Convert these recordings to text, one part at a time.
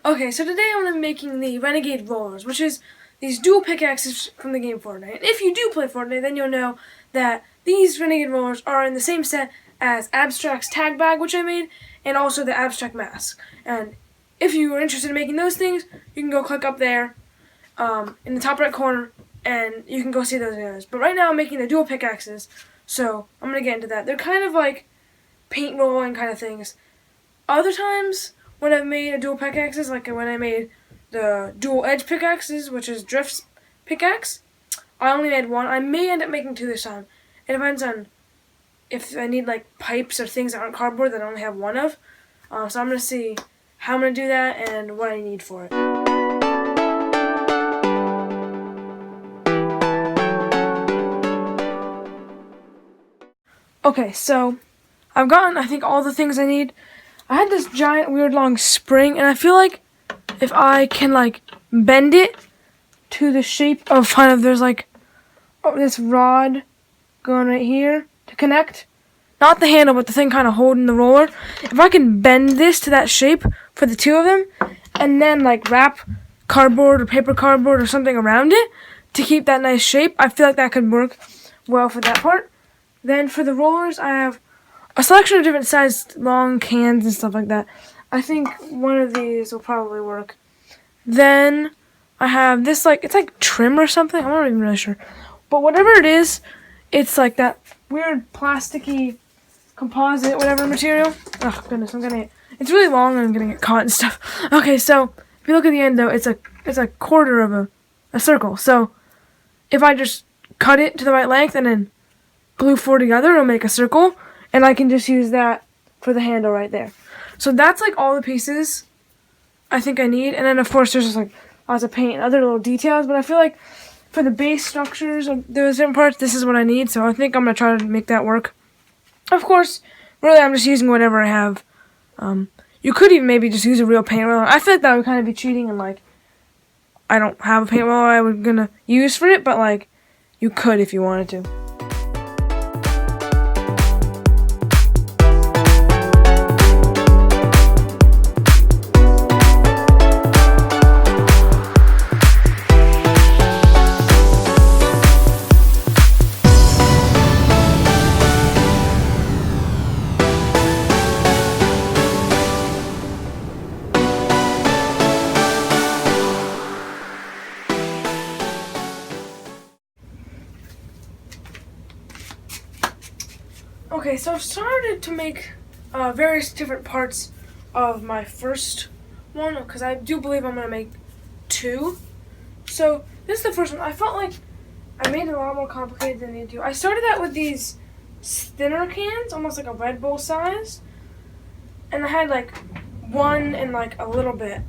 Okay, so today I'm going to be making the Renegade rollers, which is these dual pickaxes from the game Fortnite. And if you do play Fortnite, then you'll know that these Renegade rollers are in the same set as Abstract's tag bag, which I made, and also the Abstract mask. And if you are interested in making those things, you can go click up there in the top right corner, and you can go see those videos. But right now I'm making the dual pickaxes, so I'm going to get into that. They're kind of like paint rolling kind of things. Other times, when I've made a dual pickaxes, like when I made the dual edge pickaxes, which is Drift's pickaxe, I only made one. I may end up making two this time. It depends on if I need like pipes or things that aren't cardboard that I only have one of. So I'm going to see how I'm going to do that and what I need for it. Okay, so I've gotten, I think, all the things I need. I had this giant weird long spring, and I feel like if I can like bend it to the shape of kind of, there's like this rod going right here to connect, not the handle but the thing kind of holding the roller. If I can bend this to that shape for the two of them and then like wrap cardboard or paper cardboard or something around it to keep that nice shape, I feel like that could work well for that part. Then for the rollers, I have a selection of different sized long cans and stuff like that. I think one of these will probably work. Then I have this, like, it's like trim or something. I'm not even really sure. But whatever it is, it's like that weird plasticky composite whatever material. Oh goodness, it's really long and I'm gonna get caught and stuff. Okay, so if you look at the end though, it's a quarter of a circle. So if I just cut it to the right length and then glue four together, it'll make a circle. And I can just use that for the handle right there. So that's like all the pieces I think I need. And then of course there's just like lots of paint and other little details. But I feel like for the base structures of those different parts, this is what I need. So I think I'm going to try to make that work. Of course, really I'm just using whatever I have. You could even maybe just use a real paint roller. I feel like that would kind of be cheating and like I don't have a paint roller I was going to use for it. But like you could if you wanted to. Okay, so I've started to make various different parts of my first one, because I do believe I'm going to make two. So this is the first one. I felt like I made it a lot more complicated than I needed to. I started out with these thinner cans, almost like a Red Bull size, and I had like one and like a little bit.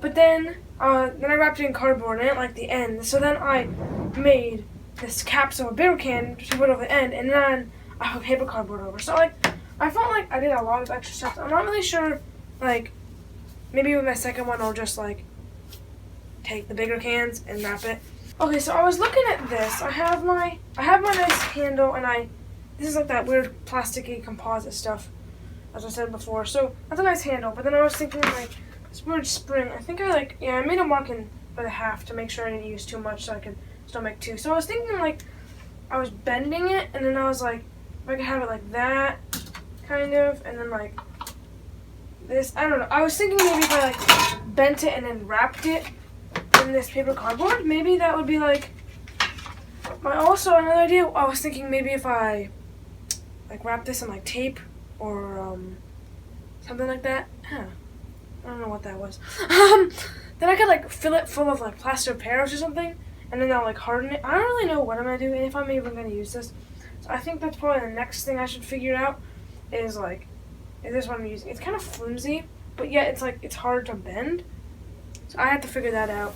But then I wrapped it in cardboard and I didn't like the end, so then I made this capsule, a bigger can to put over the end, and then I have paper cardboard over. So like I felt like I did a lot of extra stuff. I'm not really sure, like maybe with my second one I'll just like take the bigger cans and wrap it. Okay, so I was looking at this. I have my nice handle, and this is like that weird plasticky composite stuff, as I said before. So that's a nice handle. But then I was thinking like this weird spring. I think I made a mark by the half to make sure I didn't use too much so I could still make two. So I was thinking like I was bending it, and then I was like, if I could have it like that, kind of, and then like this, I don't know. I was thinking maybe if I like bent it and then wrapped it in this paper cardboard, maybe that would be like also another idea. I was thinking maybe if I like wrap this in like tape or something like that. I don't know what that was. Then I could like fill it full of like plaster of Paris or something, and then I'll like harden it. I don't really know what I'm gonna do and if I'm even gonna use this. So I think that's probably the next thing I should figure out is like, is this what I'm using? It's kind of flimsy, but yet it's hard to bend. So I have to figure that out.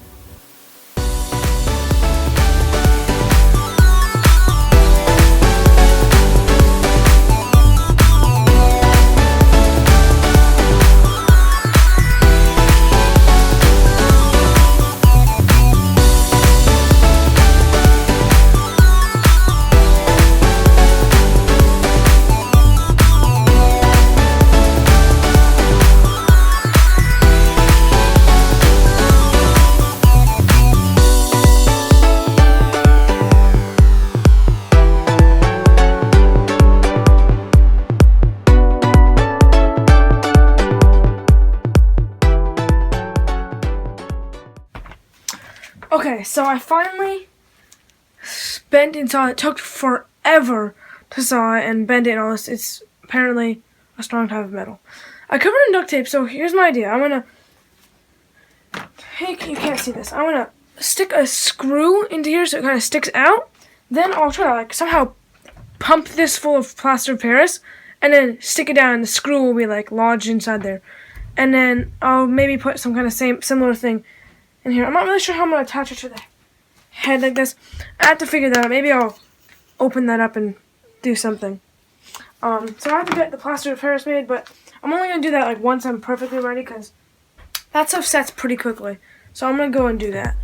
Okay, so I finally bent and saw it. It took forever to saw it and bend it and all this. It's apparently a strong type of metal. I covered it in duct tape, so here's my idea. I'm gonna, hey, you can't see this. I'm gonna stick a screw into here so it kind of sticks out. Then I'll try to like somehow pump this full of plaster of Paris and then stick it down and the screw will be like lodged inside there. And then I'll maybe put some kind of similar thing in here. I'm not really sure how I'm gonna attach it to the head like this. I have to figure that out. Maybe I'll open that up and do something. So I have to get the plaster of Paris made, but I'm only going to do that like once I'm perfectly ready because that stuff sets pretty quickly. So I'm going to go and do that.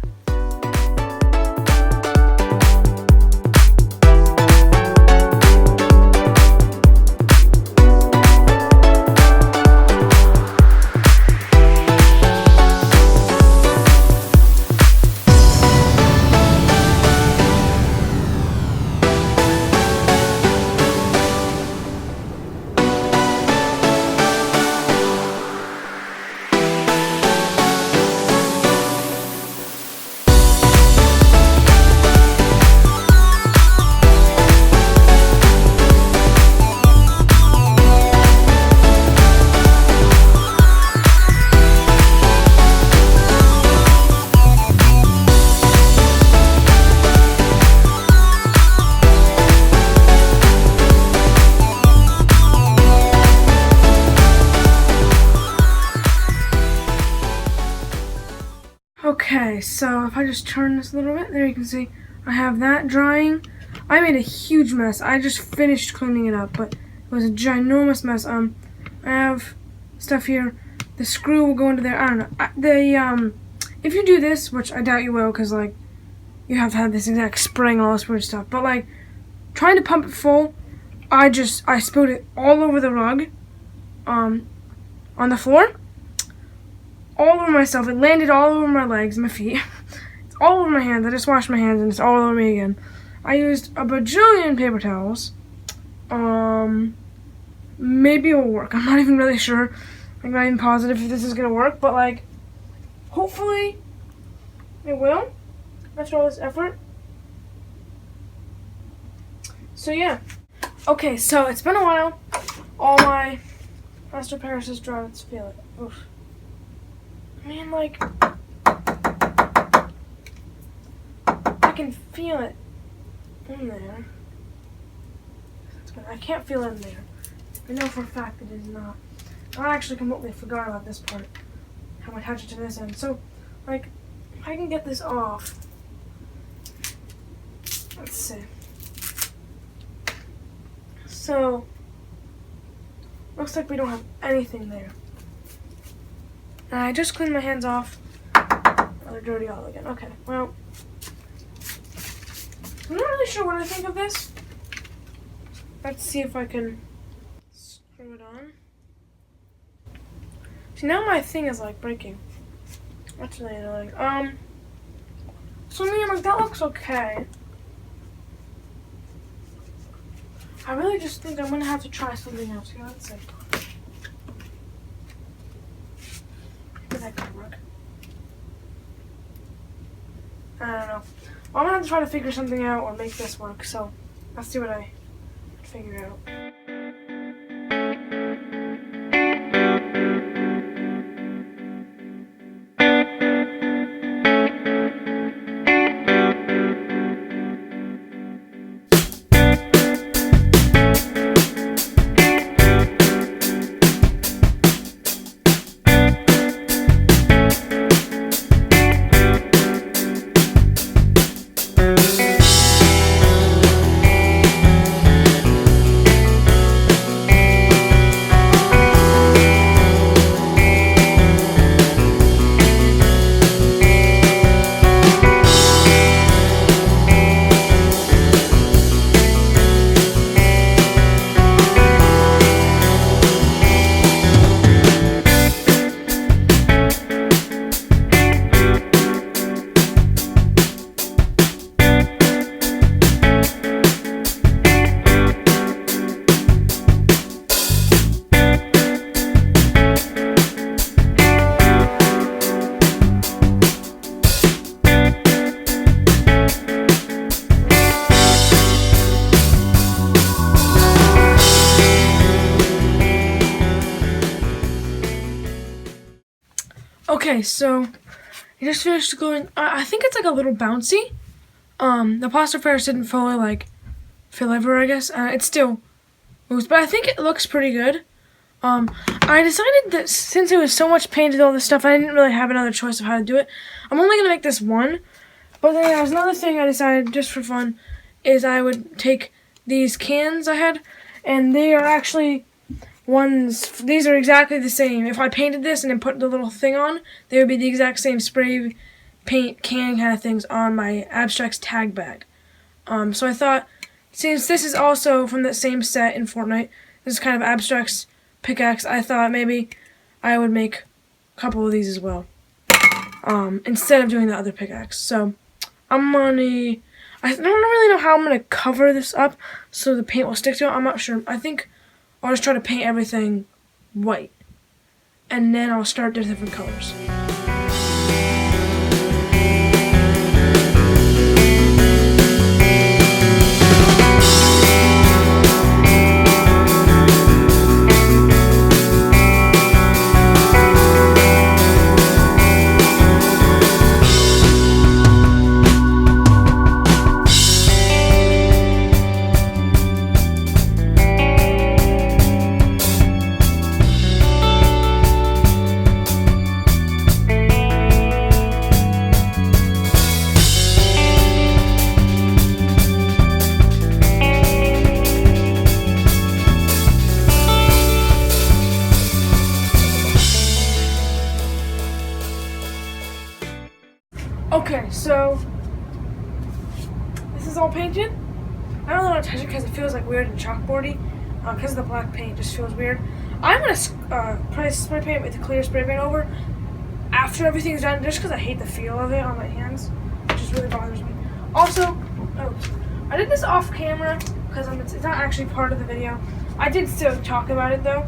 Okay, so if I just turn this a little bit, there you can see I have that drying. I made a huge mess. I just finished cleaning it up, but it was a ginormous mess. I have stuff here. The screw will go into there. I don't know. If you do this, which I doubt you will, because like you have to have this exact spring and all this weird stuff. But like trying to pump it full, I spilled it all over the rug, on the floor. All over myself. It landed all over my legs, my feet. It's all over my hands. I just washed my hands and it's all over me again. I used a bajillion paper towels. Maybe it'll work. I'm not even really sure. I'm not even positive if this is gonna work, but like, hopefully it will. After all this effort. So yeah. Okay, so it's been a while. All my plaster of Paris is dry. Let's feel it. Oof. Man, like, I can feel it in there. I can't feel it in there. I know for a fact that it is not. I actually completely forgot about this part. How I attach it to this end. So, like, if I can get this off. Let's see. So, looks like we don't have anything there. And I just cleaned my hands off. Oh, they're dirty all again. Okay, well, I'm not really sure what I think of this. Let's see if I can screw it on. See, now my thing is like breaking. That's really annoying. So I mean, like, that looks okay. I really just think I'm gonna have to try something else here. Let's see. That could work. I don't know. Well, I'm gonna have to try to figure something out or make this work, so let's see what I figure out. Okay, so I just finished gluing. I think it's like a little bouncy. The plaster Paris didn't fully like fill over, I guess. It still moves, but I think it looks pretty good. I decided that since it was so much painted, all this stuff, I didn't really have another choice of how to do it. I'm only gonna make this one, but then there was another thing I decided just for fun, is I would take these cans I had, and they are actually these are exactly the same. If I painted this and then put the little thing on, they would be the exact same spray paint can kind of things on my Abstracts tag bag. So I thought, since this is also from that same set in Fortnite, this is kind of Abstracts pickaxe, I thought maybe I would make a couple of these as well, instead of doing the other pickaxe. So I don't really know how I'm gonna cover this up so the paint will stick to it. I'm not sure. I think I'll just try to paint everything white, and then I'll start the different colors. Okay, so this is all painted. I don't want to touch it because it feels like weird and chalkboardy. Because of the black paint, just feels weird. I'm gonna probably spray paint with the clear spray paint over after everything's done, just because I hate the feel of it on my hands. It just really bothers me. Also, I did this off camera because it's not actually part of the video. I did still talk about it though.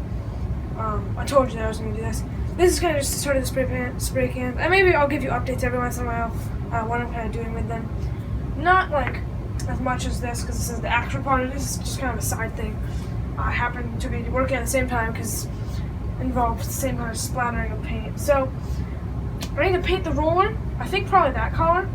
I told you that I was gonna do this. This is kind of just sort of the spray can, and maybe I'll give you updates every once in a while, what I'm kind of doing with them. Not like as much as this, because this is the actual part of this, it's just kind of a side thing. I happen to be working at the same time, because it involves the same kind of splattering of paint. So, I need to paint the roller, I think probably that color,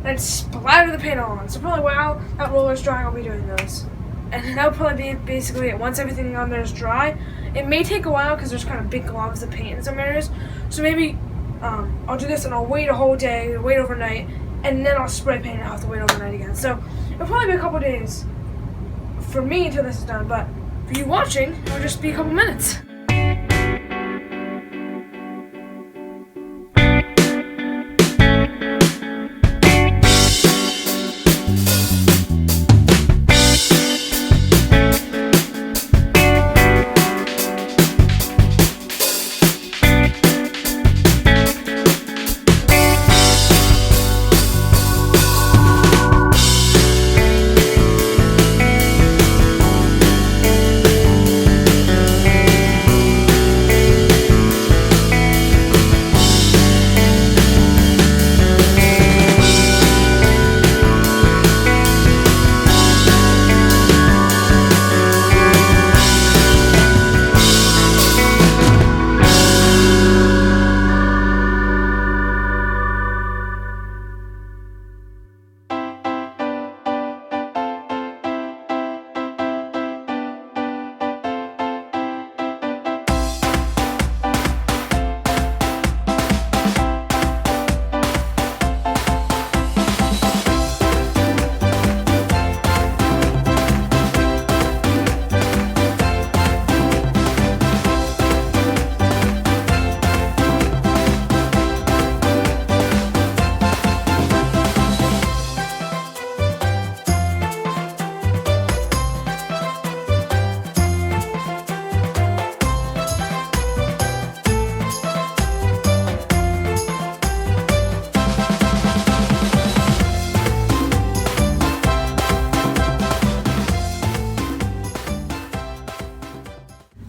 then splatter the paint all on. So probably while that roller's drying, I'll be doing those. And that'll probably be basically it. Once everything on there is dry, it may take a while because there's kind of big globs of paint in some areas. So maybe I'll do this and I'll wait a whole day, wait overnight, and then I'll spray paint and I'll have to wait overnight again. So it'll probably be a couple days for me until this is done, but for you watching, it'll just be a couple minutes.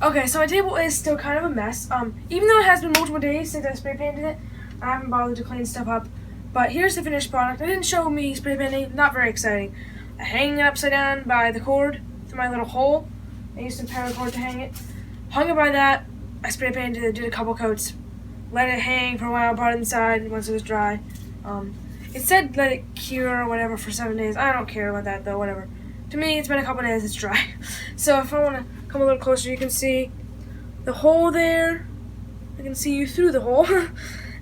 Okay, so my table is still kind of a mess. Even though it has been multiple days since I spray painted it, I haven't bothered to clean stuff up. But here's the finished product. I didn't show me spray painting, not very exciting. I hang it upside down by the cord through my little hole. I used some paracord to hang it. Hung it by that. I spray painted it, did a couple coats. let it hang for a while, brought it inside once it was dry. It said let it cure or whatever for 7 days. I don't care about that though, whatever. To me, it's been a couple days, it's dry. So if I want to come a little closer, you can see the hole there. I can see you through the hole.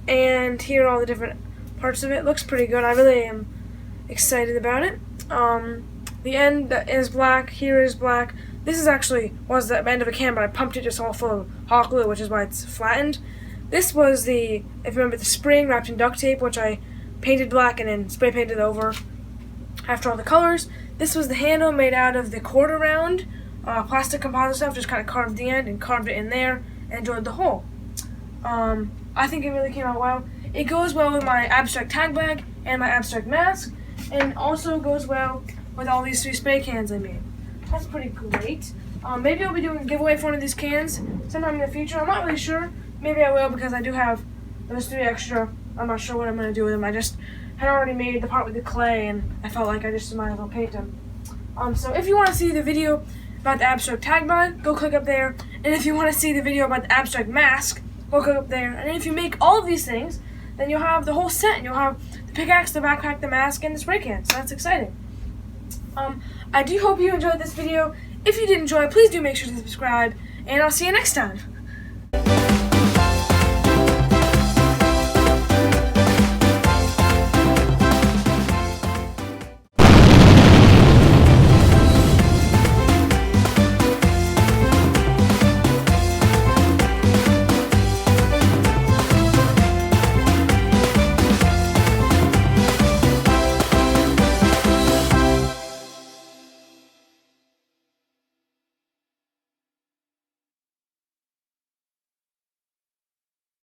And here are all the different parts of it. Looks pretty good. I really am excited about it. The end is black. Here is black. This is actually was the end of a can, but I pumped it just all full of hot glue, which is why it's flattened. This was the, if you remember, the spring wrapped in duct tape, which I painted black and then spray painted over after all the colors. This was the handle made out of the quarter round plastic composite stuff, just kind of carved the end and carved it in there and joined the hole. I think it really came out well. It goes well with my abstract tag bag and my abstract mask, and also goes well with all these 3 spray cans I made. That's pretty great. Maybe I'll be doing a giveaway for one of these cans sometime in the future. I'm not really sure. Maybe I will, because I do have those 3 extra. I'm not sure what I'm going to do with them. I just had already made the part with the clay, and I felt like I just might as well paint them. So if you want to see the video about the abstract tag bag, go click up there. And if you want to see the video about the abstract mask, go click up there. And if you make all of these things, then you'll have the whole set. And you'll have the pickaxe, the backpack, the mask, and the spray can. So that's exciting. I do hope you enjoyed this video. If you did enjoy, please do make sure to subscribe. And I'll see you next time.